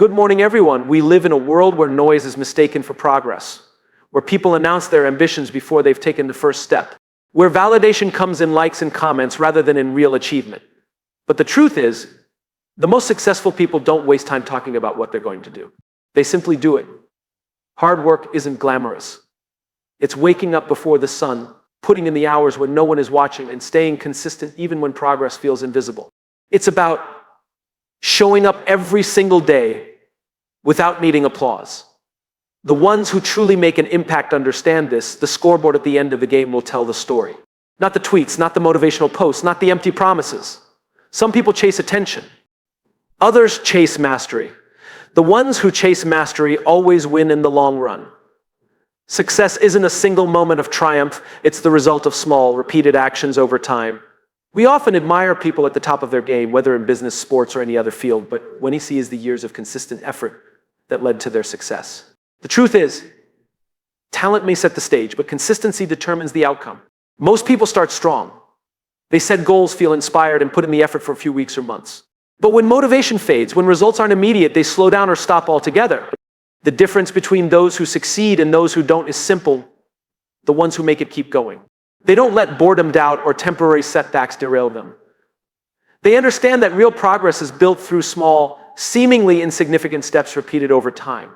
Good morning, everyone. We live in a world where noise is mistaken for progress, where people announce their ambitions before they've taken the first step, where validation comes in likes and comments rather than in real achievement. But the truth is, the most successful people don't waste time talking about what they're going to do. They simply do it. Hard work isn't glamorous. It's waking up before the sun, putting in the hours when no one is watching, and staying consistent even when progress feels invisible. It's about showing up every single day without needing applause. The ones who truly make an impact understand this. The scoreboard at the end of the game will tell the story. Not the tweets, not the motivational posts, not the empty promises. Some people chase attention. Others chase mastery. The ones who chase mastery always win in the long run. Success isn't a single moment of triumph. It's the result of small, repeated actions over time. We often admire people at the top of their game, whether in business, sports, or any other field, but what we see is the years of consistent effort that led to their success. The truth is, talent may set the stage, but consistency determines the outcome. Most people start strong. They set goals, feel inspired, and put in the effort for a few weeks or months. But when motivation fades, when results aren't immediate, they slow down or stop altogether. The difference between those who succeed and those who don't is simple: the ones who make it keep going. They don't let boredom, doubt, or temporary setbacks derail them. They understand that real progress is built through small, seemingly insignificant steps repeated over time.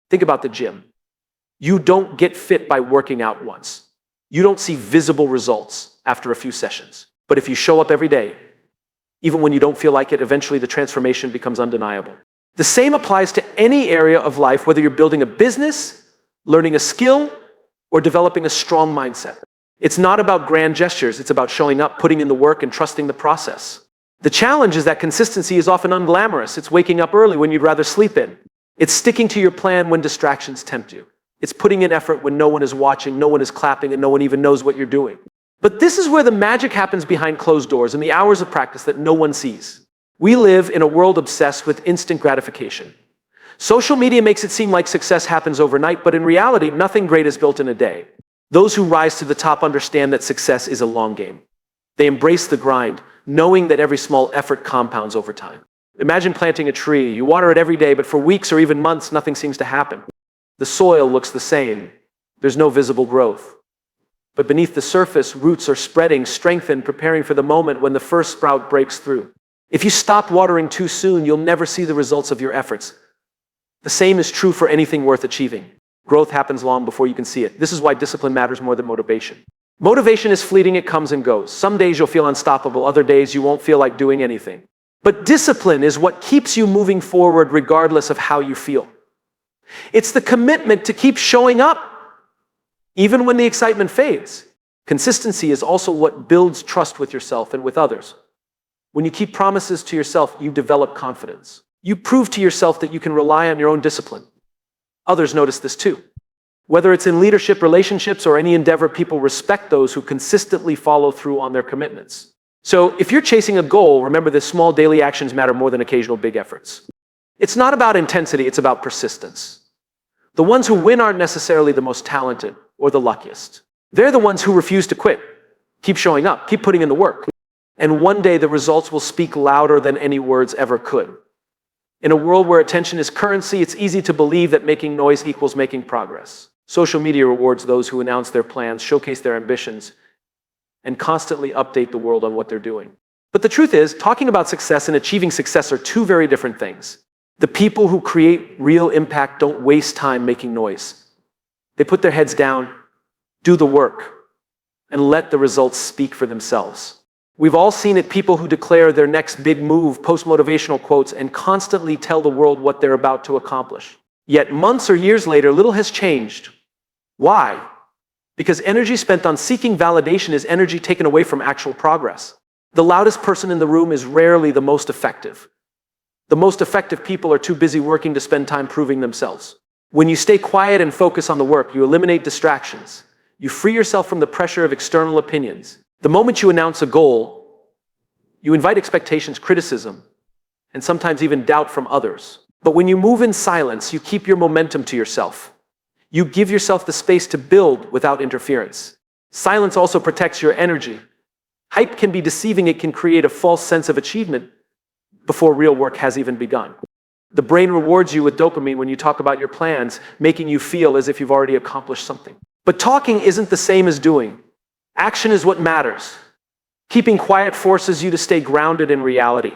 Think about the gym. You don't get fit by working out once. You don't see visible results after a few sessions. But if you show up every day, even when you don't feel like it, eventually the transformation becomes undeniable. The same applies to any area of life, whether you're building a business, learning a skill, or developing a strong mindset. It's not about grand gestures. It's about showing up, putting in the work, and trusting the process. The challenge is that consistency is often unglamorous. It's waking up early when you'd rather sleep in. It's sticking to your plan when distractions tempt you. It's putting in effort when no one is watching, no one is clapping, and no one even knows what you're doing. But this is where the magic happens behind closed doors, in the hours of practice that no one sees. We live in a world obsessed with instant gratification. Social media makes it seem like success happens overnight, but in reality, nothing great is built in a day. Those who rise to the top understand that success is a long game. They embrace the grind, knowing that every small effort compounds over time. Imagine planting a tree. You water it every day, but for weeks or even months, nothing seems to happen. The soil looks the same. There's no visible growth. But beneath the surface, roots are spreading, strengthened, preparing for the moment when the first sprout breaks through. If you stop watering too soon, you'll never see the results of your efforts. The same is true for anything worth achieving. Growth happens long before you can see it. This is why discipline matters more than motivation. Motivation is fleeting, it comes and goes. Some days you'll feel unstoppable, other days you won't feel like doing anything. But discipline is what keeps you moving forward regardless of how you feel. It's the commitment to keep showing up, even when the excitement fades. Consistency is also what builds trust with yourself and with others. When you keep promises to yourself, you develop confidence. You prove to yourself that you can rely on your own discipline. Others notice this too. Whether it's in leadership, relationships, or any endeavor, people respect those who consistently follow through on their commitments. So if you're chasing a goal, remember that small daily actions matter more than occasional big efforts. It's not about intensity, it's about persistence. The ones who win aren't necessarily the most talented or the luckiest. They're the ones who refuse to quit. Keep showing up, keep putting in the work. And one day the results will speak louder than any words ever could. In a world where attention is currency, it's easy to believe that making noise equals making progress. Social media rewards those who announce their plans, showcase their ambitions, and constantly update the world on what they're doing. But the truth is, talking about success and achieving success are two very different things. The people who create real impact don't waste time making noise. They put their heads down, do the work, and let the results speak for themselves. We've all seen it, people who declare their next big move, post motivational quotes, and constantly tell the world what they're about to accomplish. Yet months or years later, little has changed. Why? Because energy spent on seeking validation is energy taken away from actual progress. The loudest person in the room is rarely the most effective. The most effective people are too busy working to spend time proving themselves. When you stay quiet and focus on the work, you eliminate distractions. You free yourself from the pressure of external opinions. The moment you announce a goal, you invite expectations, criticism, and sometimes even doubt from others. But when you move in silence, you keep your momentum to yourself. You give yourself the space to build without interference. Silence also protects your energy. Hype can be deceiving. It can create a false sense of achievement before real work has even begun. The brain rewards you with dopamine when you talk about your plans, making you feel as if you've already accomplished something. But talking isn't the same as doing. Action is what matters. Keeping quiet forces you to stay grounded in reality,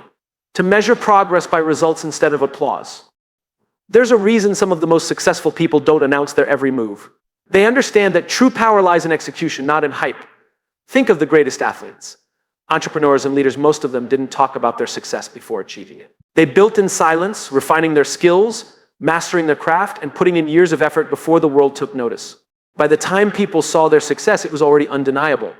to measure progress by results instead of applause. There's a reason some of the most successful people don't announce their every move. They understand that true power lies in execution, not in hype. Think of the greatest athletes. Entrepreneurs and leaders, most of them didn't talk about their success before achieving it. They built in silence, refining their skills, mastering their craft, and putting in years of effort before the world took notice. By the time people saw their success, it was already undeniable.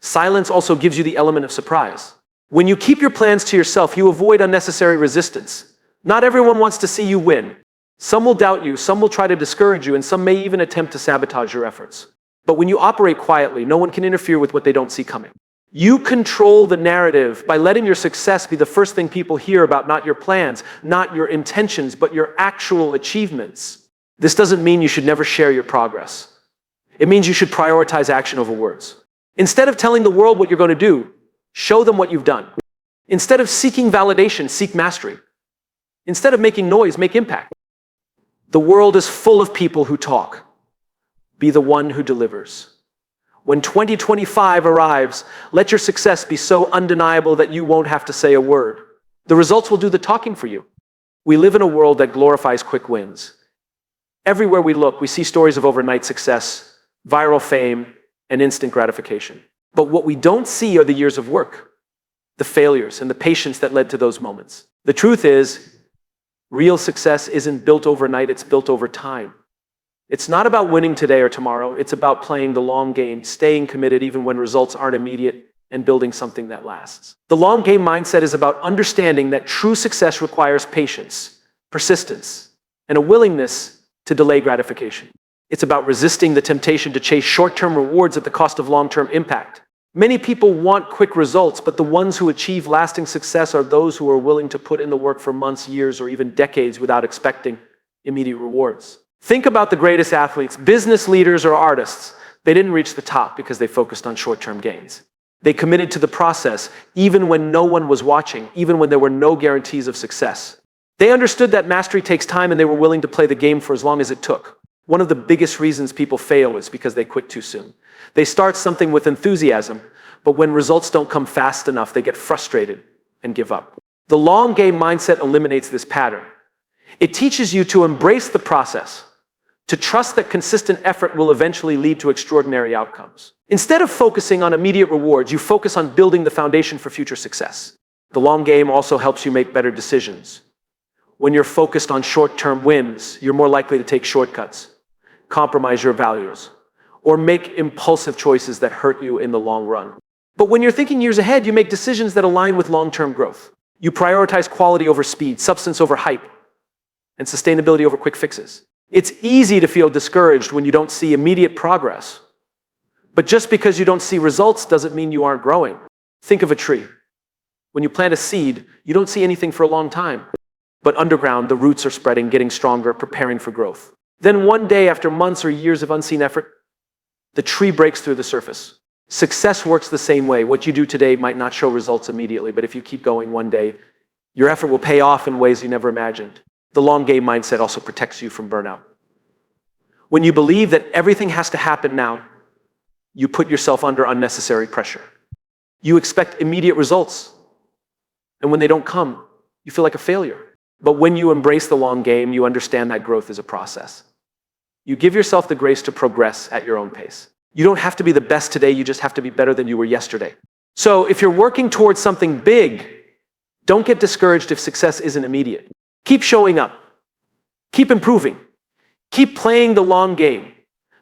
Silence also gives you the element of surprise. When you keep your plans to yourself, you avoid unnecessary resistance. Not everyone wants to see you win. Some will doubt you, some will try to discourage you, and some may even attempt to sabotage your efforts. But when you operate quietly, no one can interfere with what they don't see coming. You control the narrative by letting your success be the first thing people hear about, not your plans, not your intentions, but your actual achievements. This doesn't mean you should never share your progress. It means you should prioritize action over words. Instead of telling the world what you're going to do, show them what you've done. Instead of seeking validation, seek mastery. Instead of making noise, make impact. The world is full of people who talk. Be the one who delivers. When 2025 arrives, let your success be so undeniable that you won't have to say a word. The results will do the talking for you. We live in a world that glorifies quick wins. Everywhere we look, we see stories of overnight success, viral fame, and instant gratification. But what we don't see are the years of work, the failures, and the patience that led to those moments. The truth is, real success isn't built overnight, it's built over time. It's not about winning today or tomorrow, it's about playing the long game, staying committed even when results aren't immediate, and building something that lasts. The long game mindset is about understanding that true success requires patience, persistence, and a willingness to delay gratification. It's about resisting the temptation to chase short-term rewards at the cost of long-term impact. Many people want quick results, but the ones who achieve lasting success are those who are willing to put in the work for months, years, or even decades without expecting immediate rewards. Think about the greatest athletes, business leaders, or artists. They didn't reach the top because they focused on short-term gains. They committed to the process even when no one was watching, even when there were no guarantees of success. They understood that mastery takes time and they were willing to play the game for as long as it took. One of the biggest reasons people fail is because they quit too soon. They start something with enthusiasm, but when results don't come fast enough, they get frustrated and give up. The long game mindset eliminates this pattern. It teaches you to embrace the process, to trust that consistent effort will eventually lead to extraordinary outcomes. Instead of focusing on immediate rewards, you focus on building the foundation for future success. The long game also helps you make better decisions. When you're focused on short-term wins, you're more likely to take shortcuts, compromise your values, or make impulsive choices that hurt you in the long run. But when you're thinking years ahead, you make decisions that align with long-term growth. You prioritize quality over speed, substance over hype, and sustainability over quick fixes. It's easy to feel discouraged when you don't see immediate progress. But just because you don't see results doesn't mean you aren't growing. Think of a tree. When you plant a seed, you don't see anything for a long time. But underground, the roots are spreading, getting stronger, preparing for growth. Then one day, after months or years of unseen effort, the tree breaks through the surface. Success works the same way. What you do today might not show results immediately, but if you keep going one day, your effort will pay off in ways you never imagined. The long game mindset also protects you from burnout. When you believe that everything has to happen now, you put yourself under unnecessary pressure. You expect immediate results. And when they don't come, you feel like a failure. But when you embrace the long game, you understand that growth is a process. You give yourself the grace to progress at your own pace. You don't have to be the best today, you just have to be better than you were yesterday. So if you're working towards something big, don't get discouraged if success isn't immediate. Keep showing up. Keep improving. Keep playing the long game.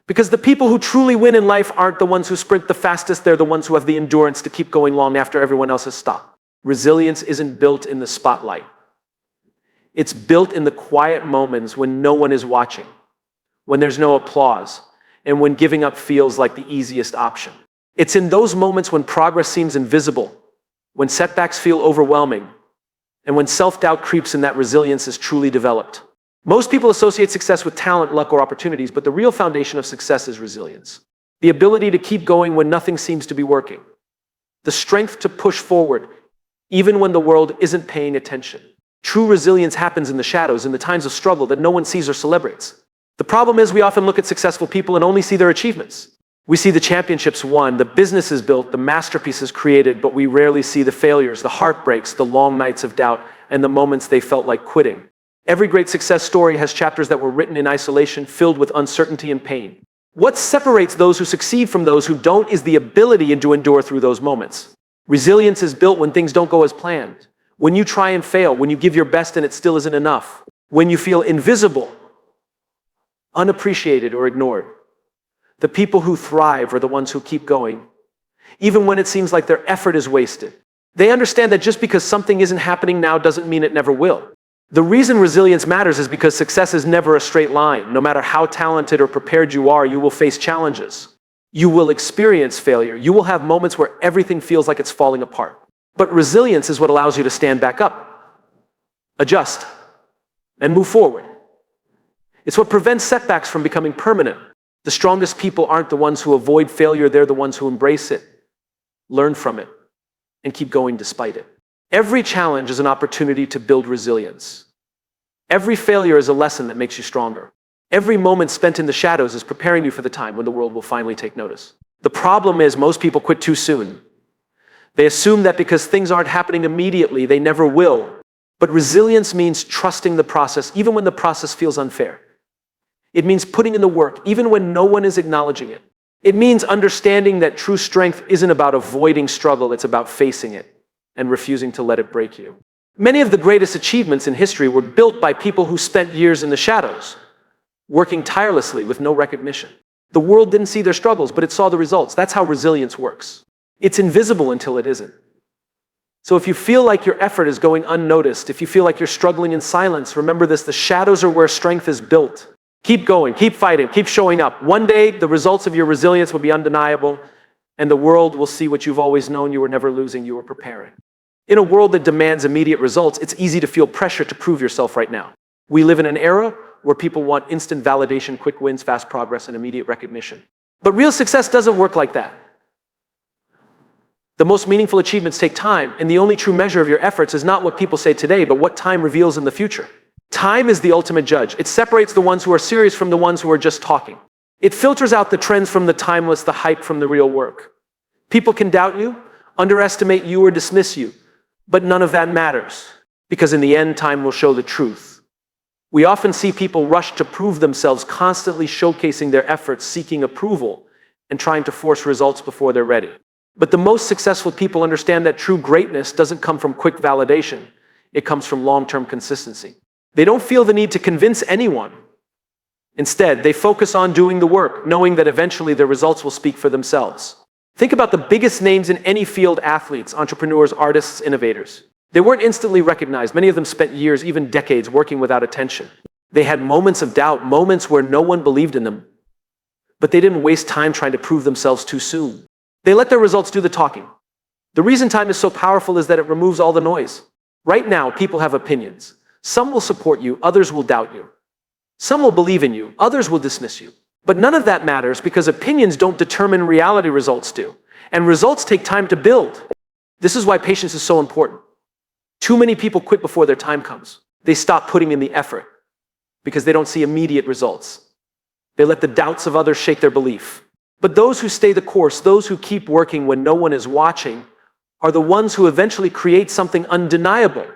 Because the people who truly win in life aren't the ones who sprint the fastest, they're the ones who have the endurance to keep going long after everyone else has stopped. Resilience isn't built in the spotlight. It's built in the quiet moments when no one is watching, when there's no applause, and when giving up feels like the easiest option. It's in those moments when progress seems invisible, when setbacks feel overwhelming, and when self-doubt creeps in that resilience is truly developed. Most people associate success with talent, luck, or opportunities, but the real foundation of success is resilience. The ability to keep going when nothing seems to be working. The strength to push forward, even when the world isn't paying attention. True resilience happens in the shadows, in the times of struggle that no one sees or celebrates. The problem is we often look at successful people and only see their achievements. We see the championships won, the businesses built, the masterpieces created, but we rarely see the failures, the heartbreaks, the long nights of doubt, and the moments they felt like quitting. Every great success story has chapters that were written in isolation, filled with uncertainty and pain. What separates those who succeed from those who don't is the ability to endure through those moments. Resilience is built when things don't go as planned, when you try and fail, when you give your best and it still isn't enough, when you feel invisible, unappreciated, or ignored. The people who thrive are the ones who keep going, even when it seems like their effort is wasted. They understand that just because something isn't happening now doesn't mean it never will. The reason resilience matters is because success is never a straight line. No matter how talented or prepared you are, you will face challenges. You will experience failure. You will have moments where everything feels like it's falling apart. But resilience is what allows you to stand back up, adjust, and move forward. It's what prevents setbacks from becoming permanent. The strongest people aren't the ones who avoid failure, they're the ones who embrace it, learn from it, and keep going despite it. Every challenge is an opportunity to build resilience. Every failure is a lesson that makes you stronger. Every moment spent in the shadows is preparing you for the time when the world will finally take notice. The problem is most people quit too soon. They assume that because things aren't happening immediately, they never will. But resilience means trusting the process, even when the process feels unfair. It means putting in the work, even when no one is acknowledging it. It means understanding that true strength isn't about avoiding struggle, it's about facing it and refusing to let it break you. Many of the greatest achievements in history were built by people who spent years in the shadows, working tirelessly with no recognition. The world didn't see their struggles, but it saw the results. That's how resilience works. It's invisible until it isn't. So if you feel like your effort is going unnoticed, if you feel like you're struggling in silence, remember this: the shadows are where strength is built. Keep going, keep fighting, keep showing up. One day, the results of your resilience will be undeniable, and the world will see what you've always known: you were never losing, you were preparing. In a world that demands immediate results, it's easy to feel pressure to prove yourself right now. We live in an era where people want instant validation, quick wins, fast progress, and immediate recognition. But real success doesn't work like that. The most meaningful achievements take time, and the only true measure of your efforts is not what people say today, but what time reveals in the future. Time is the ultimate judge. It separates the ones who are serious from the ones who are just talking. It filters out the trends from the timeless, the hype from the real work. People can doubt you, underestimate you, or dismiss you, but none of that matters, because in the end, time will show the truth. We often see people rush to prove themselves, constantly showcasing their efforts, seeking approval, and trying to force results before they're ready. But the most successful people understand that true greatness doesn't come from quick validation. It comes from long-term consistency. They don't feel the need to convince anyone. Instead, they focus on doing the work, knowing that eventually their results will speak for themselves. Think about the biggest names in any field: athletes, entrepreneurs, artists, innovators. They weren't instantly recognized. Many of them spent years, even decades, working without attention. They had moments of doubt, moments where no one believed in them. But they didn't waste time trying to prove themselves too soon. They let their results do the talking. The reason time is so powerful is that it removes all the noise. Right now, people have opinions. Some will support you, others will doubt you. Some will believe in you, others will dismiss you. But none of that matters, because opinions don't determine reality, results do. And results take time to build. This is why patience is so important. Too many people quit before their time comes. They stop putting in the effort because they don't see immediate results. They let the doubts of others shake their belief. But those who stay the course, those who keep working when no one is watching, are the ones who eventually create something undeniable.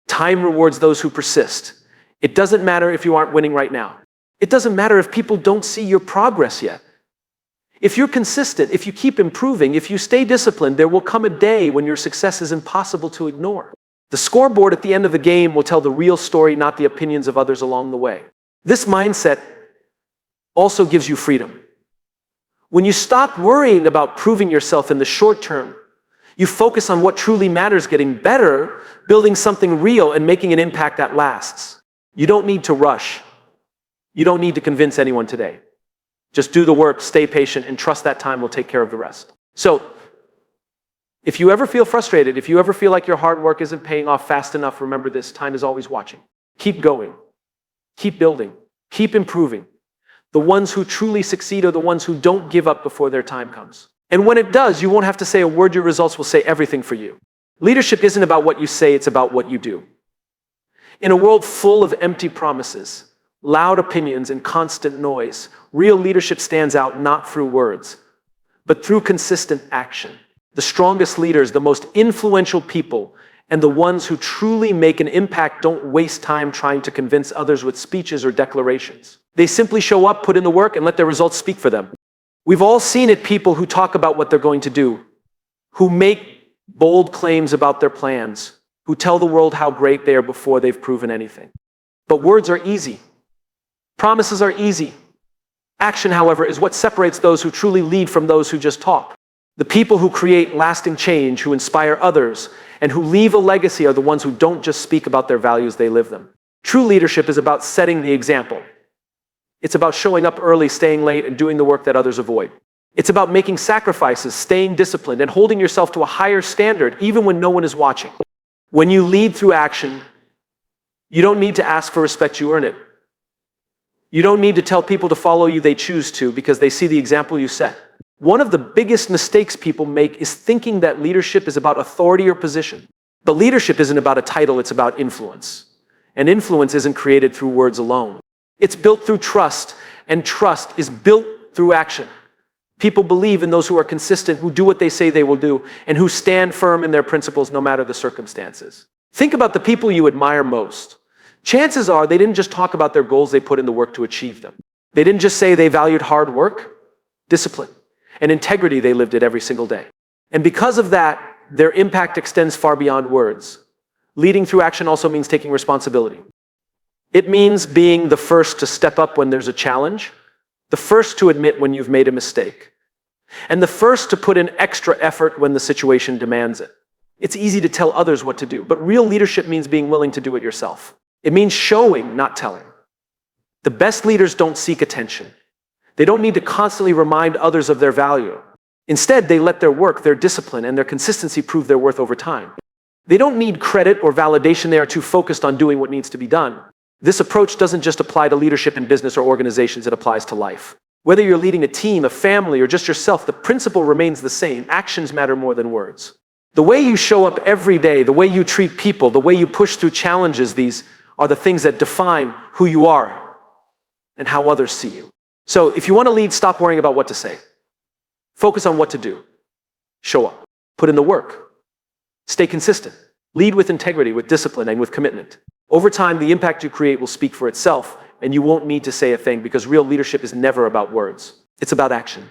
Time rewards those who persist. It doesn't matter if you aren't winning right now. It doesn't matter if people don't see your progress yet. If you're consistent, if you keep improving, if you stay disciplined, there will come a day when your success is impossible to ignore. The scoreboard at the end of the game will tell the real story, not the opinions of others along the way. This mindset also gives you freedom. When you stop worrying about proving yourself in the short term, you focus on what truly matters: getting better, building something real, and making an impact that lasts. You don't need to rush. You don't need to convince anyone today. Just do the work, stay patient, and trust that time will take care of the rest. So, if you ever feel frustrated, if you ever feel like your hard work isn't paying off fast enough, remember this: time is always watching. Keep going. Keep building. Keep improving. The ones who truly succeed are the ones who don't give up before their time comes. And when it does, you won't have to say a word. Your results will say everything for you. Leadership isn't about what you say, it's about what you do. In a world full of empty promises, loud opinions, and constant noise, real leadership stands out not through words, but through consistent action. The strongest leaders, the most influential people, and the ones who truly make an impact don't waste time trying to convince others with speeches or declarations. They simply show up, put in the work, and let their results speak for them. We've all seen it, people who talk about what they're going to do, who make bold claims about their plans, who tell the world how great they are before they've proven anything. But words are easy. Promises are easy. Action, however, is what separates those who truly lead from those who just talk. The people who create lasting change, who inspire others, and who leave a legacy are the ones who don't just speak about their values, they live them. True leadership is about setting the example. It's about showing up early, staying late, and doing the work that others avoid. It's about making sacrifices, staying disciplined, and holding yourself to a higher standard, even when no one is watching. When you lead through action, you don't need to ask for respect, you earn it. You don't need to tell people to follow you, they choose to, because they see the example you set. One of the biggest mistakes people make is thinking that leadership is about authority or position. But leadership isn't about a title, it's about influence. And influence isn't created through words alone. It's built through trust, and trust is built through action. People believe in those who are consistent, who do what they say they will do, and who stand firm in their principles no matter the circumstances. Think about the people you admire most. Chances are they didn't just talk about their goals, they put in the work to achieve them. They didn't just say they valued hard work, discipline, and integrity, they lived it every single day. And because of that, their impact extends far beyond words. Leading through action also means taking responsibility. It means being the first to step up when there's a challenge, the first to admit when you've made a mistake, and the first to put in extra effort when the situation demands it. It's easy to tell others what to do, but real leadership means being willing to do it yourself. It means showing, not telling. The best leaders don't seek attention. They don't need to constantly remind others of their value. Instead, they let their work, their discipline, and their consistency prove their worth over time. They don't need credit or validation. They are too focused on doing what needs to be done. This approach doesn't just apply to leadership in business or organizations, it applies to life. Whether you're leading a team, a family, or just yourself, the principle remains the same. Actions matter more than words. The way you show up every day, the way you treat people, the way you push through challenges, these are the things that define who you are and how others see you. So if you want to lead, stop worrying about what to say. Focus on what to do. Show up. Put in the work. Stay consistent. Lead with integrity, with discipline, and with commitment. Over time, the impact you create will speak for itself, and you won't need to say a thing because real leadership is never about words. It's about action.